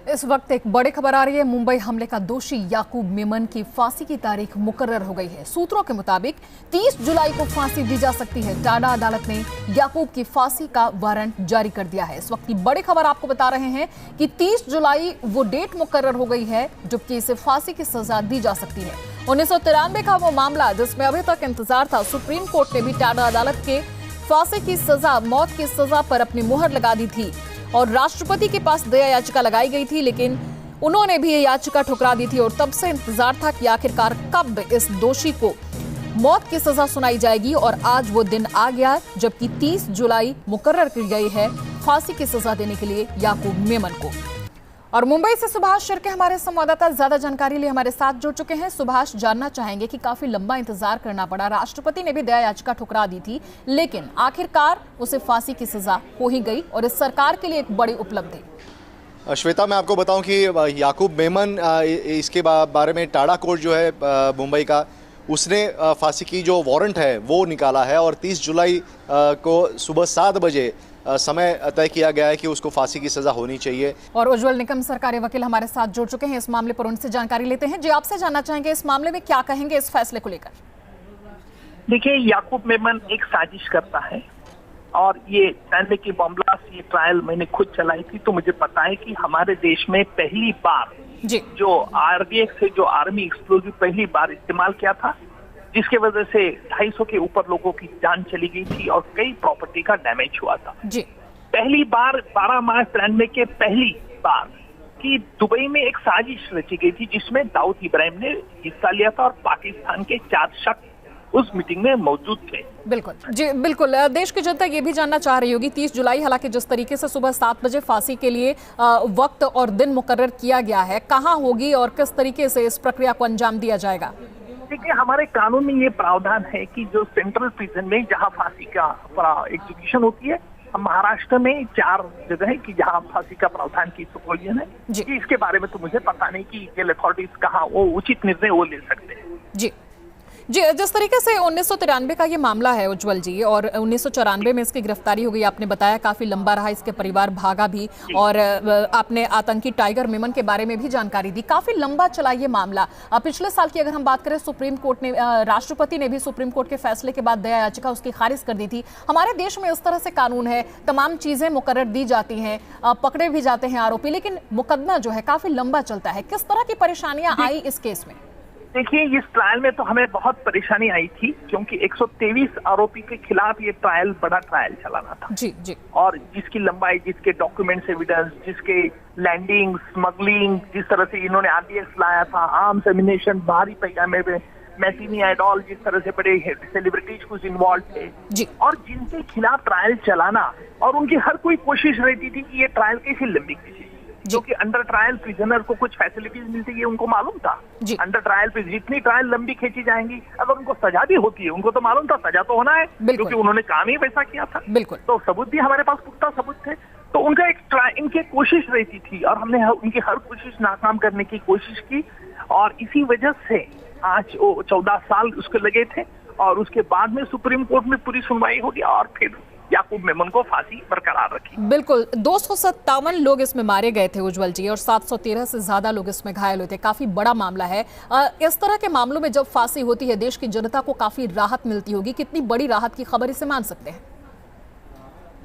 इस वक्त एक बड़ी खबर आ रही है। मुंबई हमले का दोषी याकूब मेमन की फांसी की तारीख मुकर्रर हो गई है। सूत्रों के मुताबिक 30 जुलाई को फांसी दी जा सकती है। टाडा अदालत ने याकूब की फांसी का वारंट जारी कर दिया है। इस वक्त की बड़ी खबर आपको बता रहे हैं कि 30 जुलाई वो डेट मुकर्रर हो गई है जबकि इसे फांसी की सजा दी जा सकती है। 1993 का वो मामला जिसमें अभी तक इंतजार था, सुप्रीम कोर्ट ने भी टाडा अदालत के फांसी की सजा, मौत की सजा पर अपनी मुहर लगा दी थी और राष्ट्रपति के पास दया याचिका लगाई गई थी, लेकिन उन्होंने भी ये याचिका ठुकरा दी थी और तब से इंतजार था कि आखिरकार कब इस दोषी को मौत की सजा सुनाई जाएगी। और आज वो दिन आ गया जबकि 30 जुलाई मुकर्रर की गई है फांसी की सजा देने के लिए याकूब मेमन को। और मुंबई से सुभाष शिर्के हमारे संवाददाता ज्यादा जानकारी लिए हमारे साथ जुड़ चुके हैं। सुभाष, जानना चाहेंगे कि काफी लंबा इंतजार करना पड़ा, राष्ट्रपति ने भी दया याचिका ठुकरा दी थी, लेकिन आखिरकार उसे फांसी की सजा हो ही गई और इस सरकार के लिए एक बड़ी उपलब्धि। श्वेता, मैं आपको बताऊं कि याकूब मेमन, इसके बारे में टाडा कोर्ट जो है मुंबई का, उसने फांसी की जो वारंट है वो निकाला है और 30 जुलाई को सुबह 7 बजे समय तय किया गया है कि उसको फांसी की सजा होनी चाहिए। और उज्जवल निकम सरकारी वकील हमारे साथ जुड़ चुके हैं इस मामले पर, उनसे जानकारी लेते हैं। जी, आपसे जानना चाहेंगे इस मामले में क्या कहेंगे इस फैसले को लेकर? देखिए, याकूब मेमन एक साजिश करता है और ये स्टैनले की बॉम्ब ब्लास्ट, ये ट्रायल मैंने खुद चलाई थी, तो मुझे पता है कि हमारे देश में पहली बार जी जो RDX से जो आर्मी एक्सप्लोजिव पहली बार इस्तेमाल किया था, जिसके वजह से 250 के ऊपर लोगों की जान चली गई थी और कई प्रॉपर्टी का डैमेज हुआ था। जी पहली बार 12 मार्च 93 के पहली बार कि दुबई में एक साजिश रची गई थी जिसमें दाऊद इब्राहिम ने हिस्सा लिया था और पाकिस्तान के 4 शख्स उस मीटिंग में मौजूद थे। बिल्कुल जी, बिल्कुल। देश की जनता ये भी जानना चाह रही होगी 30 जुलाई, हालांकि जिस तरीके से सुबह 7 बजे फांसी के लिए वक्त और दिन मुकर्रर किया गया है, कहाँ होगी और किस तरीके से इस प्रक्रिया को अंजाम दिया जाएगा? देखिए, हमारे कानून में ये प्रावधान है कि जो सेंट्रल प्रिजन में जहाँ फांसी का एग्जीक्यूशन होती है, महाराष्ट्र में 4 जगह है कि जहाँ फांसी का प्रावधान की प्रोविजन है कि इसके बारे में तो मुझे पता नहीं कि जेल अथॉरिटीज कहाँ वो उचित निर्णय वो ले सकते हैं। जी जी, जिस तरीके से 1993 का ये मामला है उज्जवल जी, और 1994 में इसकी गिरफ्तारी हो गई, आपने बताया काफी लंबा रहा, इसके परिवार भागा भी, और आपने आतंकी टाइगर मेमन के बारे में भी जानकारी दी। काफी लंबा चला ये मामला। पिछले साल की अगर हम बात करें, सुप्रीम कोर्ट ने, राष्ट्रपति ने भी सुप्रीम कोर्ट के फैसले के बाद दया याचिका उसकी खारिज कर दी थी। हमारे देश में इस तरह से कानून है, तमाम चीजें मुकर्रर दी जाती हैं, पकड़े भी जाते हैं आरोपी, लेकिन मुकदमा जो है काफी लंबा चलता है। किस तरह की परेशानियां आई इस केस में? देखिए, इस ट्रायल में तो हमें बहुत परेशानी आई थी क्योंकि 123 आरोपी के खिलाफ ये ट्रायल, बड़ा ट्रायल चलाना था। जी जी। और जिसकी लंबाई, जिसके डॉक्यूमेंट्स एविडेंस, जिसके लैंडिंग, स्मगलिंग, जिस तरह से इन्होंने RDX लाया था, आर्म्स एमिनेशन, भारी पैमाने में मैटिनी आइडॉल, जिस तरह से बड़े सेलिब्रिटीज कुछ इन्वॉल्व थे जी, और जिनके खिलाफ ट्रायल चलाना, और उनकी हर कोई कोशिश रहती थी कि ये ट्रायल कैसे लंबी खींचे, जो कि अंडर ट्रायल प्रिजनर को कुछ फैसिलिटीज मिलती है, उनको मालूम था। अंडर ट्रायल पे जितनी ट्रायल लंबी खींची जाएंगी, अगर उनको सजा भी होती है, उनको तो मालूम था सजा तो होना है क्योंकि उन्होंने काम ही वैसा किया था। बिल्कुल। तो सबूत भी हमारे पास पुख्ता सबूत थे, तो उनका इनकी कोशिश रहती थी और हमने उनकी हर कोशिश नाकाम करने की कोशिश की और इसी वजह से आज वो 14 साल उसके लगे थे और उसके बाद में सुप्रीम कोर्ट में पूरी सुनवाई होगी और फिर याकूब मेमन को फांसी बरकरार रखी। बिल्कुल, 257 लोग इसमें मारे गए थे उज्जवल जी, और 713 से ज्यादा लोग इसमें घायल हुए थे। काफी बड़ा मामला है। इस तरह के मामलों में जब फांसी होती है, देश की जनता को काफी राहत मिलती होगी। कितनी बड़ी राहत की खबर इसे मान सकते हैं?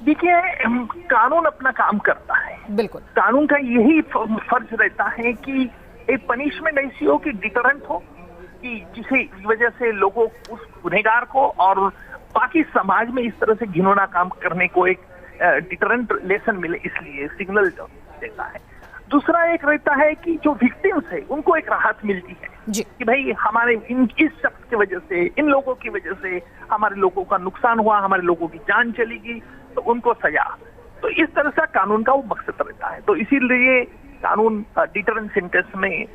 देखिए, कानून अपना काम करता है। बिल्कुल, कानून का यही फर्ज रहता है कि एक पनिशमेंट ऐसी हो कि डिटरेंट हो, कि जिसे वजह से लोगों, उस गुनहगार को और बाकी समाज में इस तरह से घिनौना काम करने को एक डिटरेंट लेसन मिले, इसलिए सिग्नल देता है। दूसरा एक रहता है कि जो विक्टिम्स है उनको एक राहत मिलती है कि भाई हमारे इस शख्स की वजह से, इन लोगों की वजह से हमारे लोगों का नुकसान हुआ, हमारे लोगों की जान चली गई, तो उनको सजा। तो इस तरह से कानून का वो मकसद रहता है, तो इसीलिए कानून डिटरेंट सेंटेंस में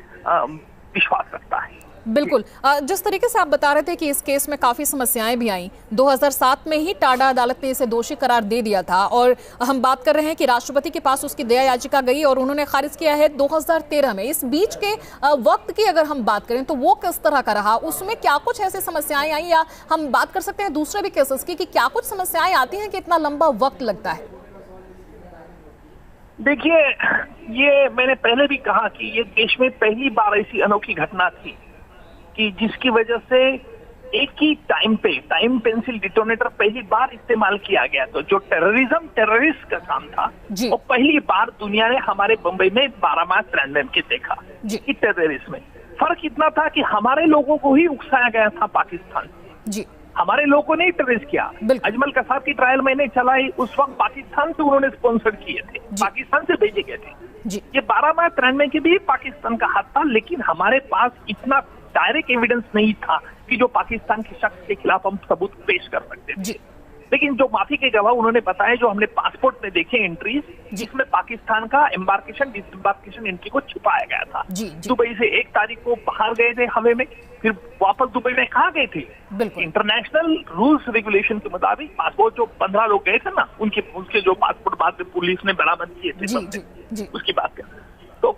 विश्वास रखता है। बिल्कुल। जिस तरीके से आप बता रहे थे कि इस केस में काफी समस्याएं भी आई, 2007 में ही टाडा अदालत ने इसे दोषी करार दे दिया था, और हम बात कर रहे हैं कि राष्ट्रपति के पास उसकी दया याचिका गई और उन्होंने खारिज किया है 2013 में। इस बीच के वक्त की अगर हम बात करें तो वो किस तरह का रहा, उसमें क्या कुछ ऐसी समस्याएं आई, या हम बात कर सकते हैं दूसरे भी केसेस की कि क्या कुछ समस्याएं आती हैं कि इतना लंबा वक्त लगता है? देखिए, ये मैंने पहले भी कहा कि ये देश में पहली बार ऐसी अनोखी घटना थी कि जिसकी वजह से एक ही टाइम पे टाइम पेंसिल डिटोनेटर पहली बार इस्तेमाल किया गया। तो जो टेररिस्ट का काम था वो पहली बार दुनिया ने हमारे बंबई में 12 मार्च 93 के देखा कि टेररिस्ट में। फर्क इतना था कि हमारे लोगों को ही उकसाया गया था पाकिस्तान से, हमारे लोगों ने टेररिस्ट किया। अजमल कसाब की ट्रायल मैंने चलाई, उस वक्त पाकिस्तान से उन्होंने स्पॉन्सर किए थे, पाकिस्तान से भेजे गए थे। ये 12 मार्च 93 के भी पाकिस्तान का हाथ था, लेकिन हमारे पास इतना डायरेक्ट एविडेंस नहीं था कि जो पाकिस्तान के शख्स के खिलाफ हम सबूत पेश कर सकते थे। लेकिन जो माफी के गवाह उन्होंने बताया, जो हमने पासपोर्ट में देखे एंट्रीज, जिसमें पाकिस्तान का एम्बार्केशन डिसएम्बार्केशन एंट्री को छुपाया गया था। दुबई से 1 तारीख को बाहर गए थे हवे में, फिर वापस दुबई में कहाँ गए थे? इंटरनेशनल रूल्स रेगुलेशन के मुताबिक पासपोर्ट जो 15 लोग गए थे ना, उनके जो पासपोर्ट बाद में पुलिस ने बरामद किए थे, उसकी बात कर, तो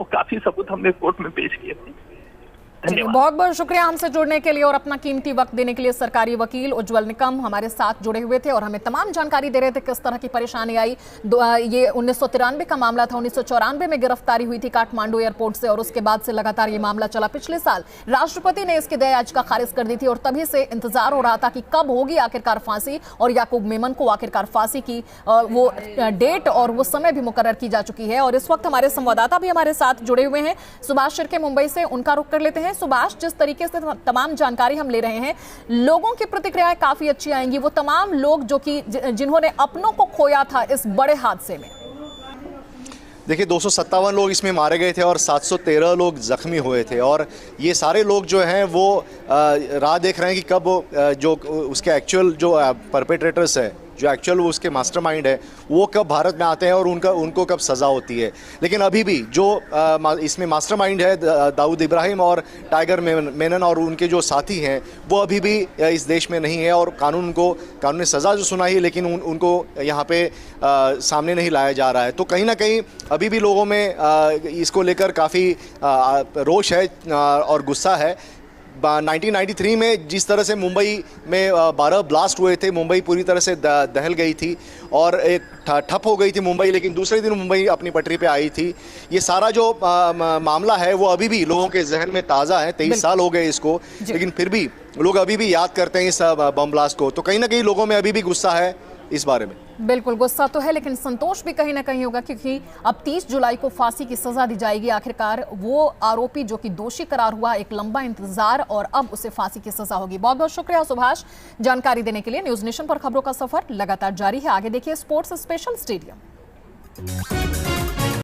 काफी सबूत हमने कोर्ट में पेश किए थे। बहुत बहुत शुक्रिया हमसे जुड़ने के लिए और अपना कीमती वक्त देने के लिए। सरकारी वकील उज्जवल निकम हमारे साथ जुड़े हुए थे और हमें तमाम जानकारी दे रहे थे किस तरह की परेशानी आई। ये 1993 का मामला था, 1994 में गिरफ्तारी हुई थी काठमांडू एयरपोर्ट से और उसके बाद से लगातार ये मामला चला। पिछले साल राष्ट्रपति ने इसकी दया याचिका खारिज कर दी थी और तभी से इंतजार हो रहा था कि कब होगी आखिरकार फांसी, और याकूब मेमन को आखिरकार फांसी की वो डेट और वो समय भी मुकर्रर की जा चुकी है। और इस वक्त हमारे संवाददाता भी हमारे साथ जुड़े हुए हैं, सुभाष शिर्के मुंबई से, उनका रुख कर लेते हैं। सुभाष, जिस तरीके से तमाम जानकारी हम ले रहे हैं, लोगों की प्रतिक्रियाएं काफी अच्छी आएंगी, वो तमाम लोग जो कि जिन्होंने अपनों को खोया था इस बड़े हादसे में। देखिए, 257 लोग इसमें मारे गए थे और 713 लोग जख्मी हुए थे, और ये सारे लोग जो हैं वो राह देख रहे हैं कि कब जो उसके एक्चुअल जो परपेट्रेटर्स है, जो एक्चुअल वो उसके मास्टरमाइंड है, वो कब भारत में आते हैं और उनको कब सज़ा होती है। लेकिन अभी भी जो इसमें मास्टरमाइंड है दाऊद इब्राहिम और टाइगर मेनन और उनके जो साथी हैं, वो अभी भी इस देश में नहीं है और कानून ने सज़ा जो सुनाई है, लेकिन उनको यहाँ पे सामने नहीं लाया जा रहा है। तो कहीं ना कहीं अभी भी लोगों में इसको लेकर काफ़ी रोष है और गुस्सा है। 1993 में जिस तरह से मुंबई में 12 ब्लास्ट हुए थे, मुंबई पूरी तरह से दहल गई थी और एक ठप हो गई थी मुंबई, लेकिन दूसरे दिन मुंबई अपनी पटरी पे आई थी। ये सारा जो मामला है वो अभी भी लोगों के जहन में ताज़ा है। 23 साल हो गए इसको, लेकिन फिर भी लोग अभी भी याद करते हैं इस बम ब्लास्ट को। तो कहीं ना कहीं लोगों में अभी भी गुस्सा है इस बारे में। बिल्कुल गुस्सा तो है, लेकिन संतोष भी कहीं ना कहीं होगा, क्योंकि अब 30 जुलाई को फांसी की सजा दी जाएगी। आखिरकार वो आरोपी जो कि दोषी करार हुआ, एक लंबा इंतजार और अब उसे फांसी की सजा होगी। बहुत बहुत शुक्रिया सुभाष जानकारी देने के लिए। न्यूज नेशन पर खबरों का सफर लगातार जारी है। आगे देखिए स्पोर्ट्स स्पेशल स्टेडियम।